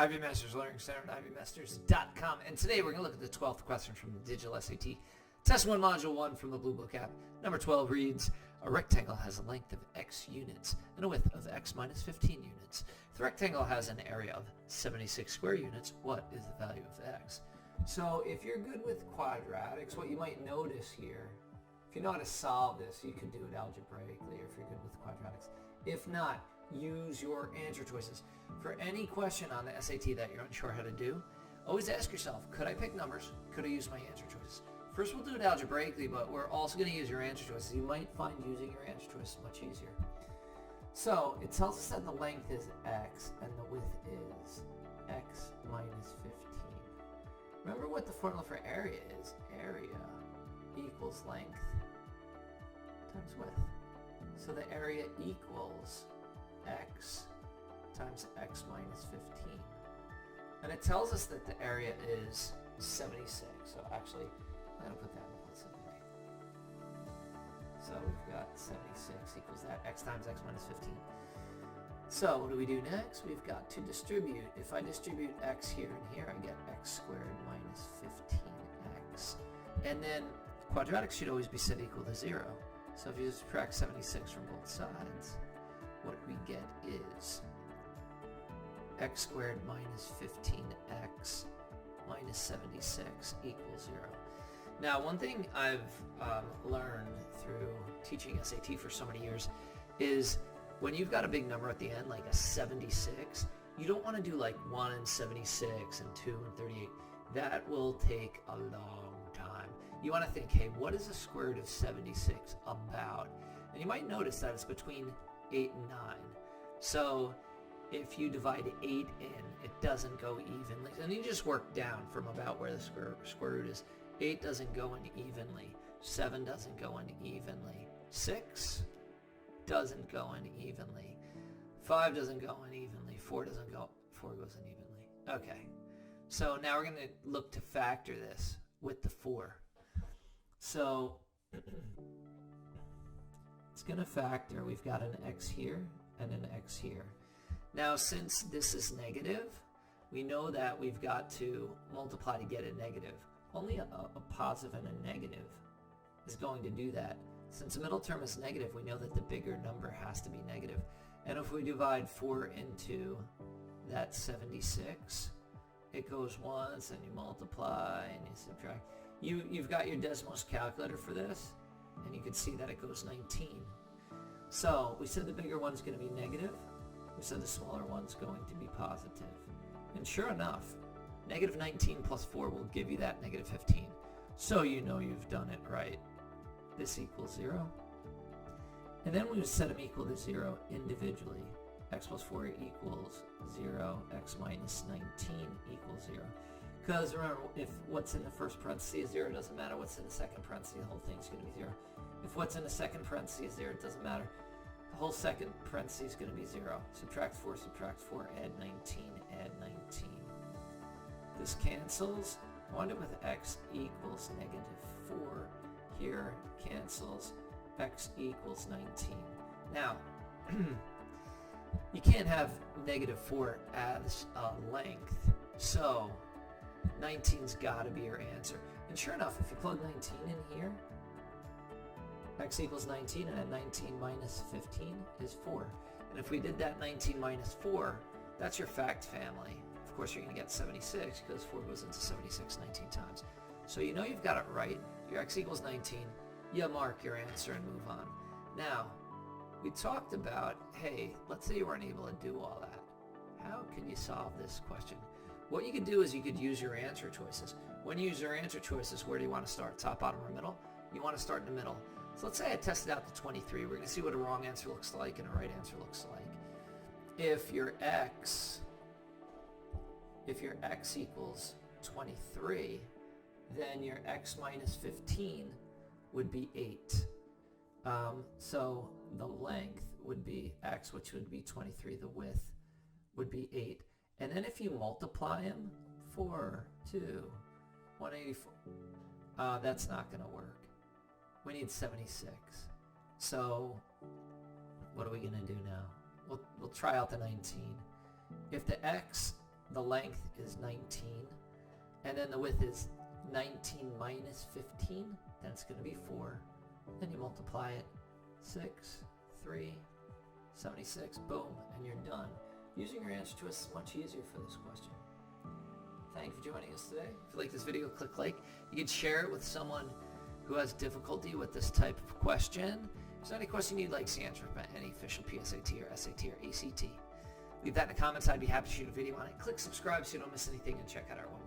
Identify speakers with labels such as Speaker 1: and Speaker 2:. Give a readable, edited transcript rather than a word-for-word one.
Speaker 1: Ivy Masters Learning Center at ivymasters.com. And today we're going to look at the 12th question from the Digital SAT. Test 1, Module 1 from the Bluebook app. Number 12 reads, a rectangle has a length of x units and a width of x minus 15 units. If the rectangle has an area of 76 square units, what is the value of x? So if you're good with quadratics, what you might notice here, if you know how to solve this, you could do it algebraically, or if you're good with quadratics. If not, use your answer choices. For any question on the SAT that you're unsure how to do, always ask yourself, could I pick numbers? Could I use my answer choices? First we'll do it algebraically, but we're also going to use your answer choices. You might find using your answer choices much easier. So it tells us that the length is x and the width is x minus 15. Remember what the formula for area is. Area equals length times width. So the area equals x times x minus 15. And it tells us that the area is 76. So actually, I'm going to put that in place anyway. So we've got 76 equals that, x times x minus 15. So what do we do next? We've got to distribute. If I distribute x here and here, I get x squared minus 15x. And then quadratics should always be set equal to 0. So if you subtract 76 from both sides, what we get is x squared minus 15x minus 76 equals 0. Now, one thing I've learned through teaching SAT for so many years is when you've got a big number at the end, like a 76, you don't want to do like 1 and 76 and 2 and 38. That will take a long time. You want to think, hey, what is the square root of 76 about? And you might notice that it's between 8 and 9. So if you divide 8 in, it doesn't go evenly. And you just work down from about where the square root is. 8 doesn't go in evenly. 7 doesn't go in evenly. 6 doesn't go in evenly. 5 doesn't go in evenly. 4 goes in evenly. Okay. So now we're going to look to factor this with the 4. So it's going to factor. We've got an x here and an x here. Now, since this is negative, we know that we've got to multiply to get a negative. Only a positive and a negative is going to do that. Since the middle term is negative, we know that the bigger number has to be negative. And if we divide 4 into that 76, it goes once, and you multiply, and you subtract. You've got your Desmos calculator for this, and you can see that it goes 19. So we said the bigger one's going to be negative. We said the smaller one's going to be positive. And sure enough, negative 19 plus 4 will give you that negative 15. So you know you've done it right. This equals 0. And then we would set them equal to 0 individually. X plus 4 equals 0. X minus 19 equals 0. Because remember, if what's in the first parenthesis is 0, it doesn't matter what's in the second parenthesis, the whole thing's going to be 0. If what's in the second parenthesis is 0, it doesn't matter. The whole second parenthesis is going to be 0. Subtract 4, add 19, add 19. This cancels. I wind up with x equals negative 4. Here cancels. X equals 19. Now, you can't have negative 4 as a length. So 19's got to be your answer. And sure enough, if you plug 19 in here, x equals 19, and add 19 minus 15 is 4. And if we did that 19 minus 4, that's your fact family. Of course, you're going to get 76 because 4 goes into 76 19 times. So you know you've got it right. Your x equals 19. You mark your answer and move on. Now, we talked about, hey, let's say you weren't able to do all that. How can you solve this question? What you could do is you could use your answer choices. When you use your answer choices, where do you want to start? Top, bottom, or middle? You want to start in the middle. So let's say I tested out the 23. We're going to see what a wrong answer looks like and a right answer looks like. If your x equals 23, then your x minus 15 would be 8. So the length would be x, which would be 23. The width would be 8. And then if you multiply them, 4, 2, 184, that's not going to work. We need 76. So what are we going to do now? We'll try out the 19. If the x the length is 19, and then the width is 19 minus 15, then it's going to be 4. Then you multiply it, 6, 3, 76, boom, and you're done. Using your answer twist is much easier for this question. Thank you for joining us today. If you like this video, click like. You can share it with someone who has difficulty with this type of question. If there's any question you'd like to answer about any official PSAT or SAT or ACT, leave that in the comments. I'd be happy to shoot a video on it. Click subscribe so you don't miss anything, and check out our website.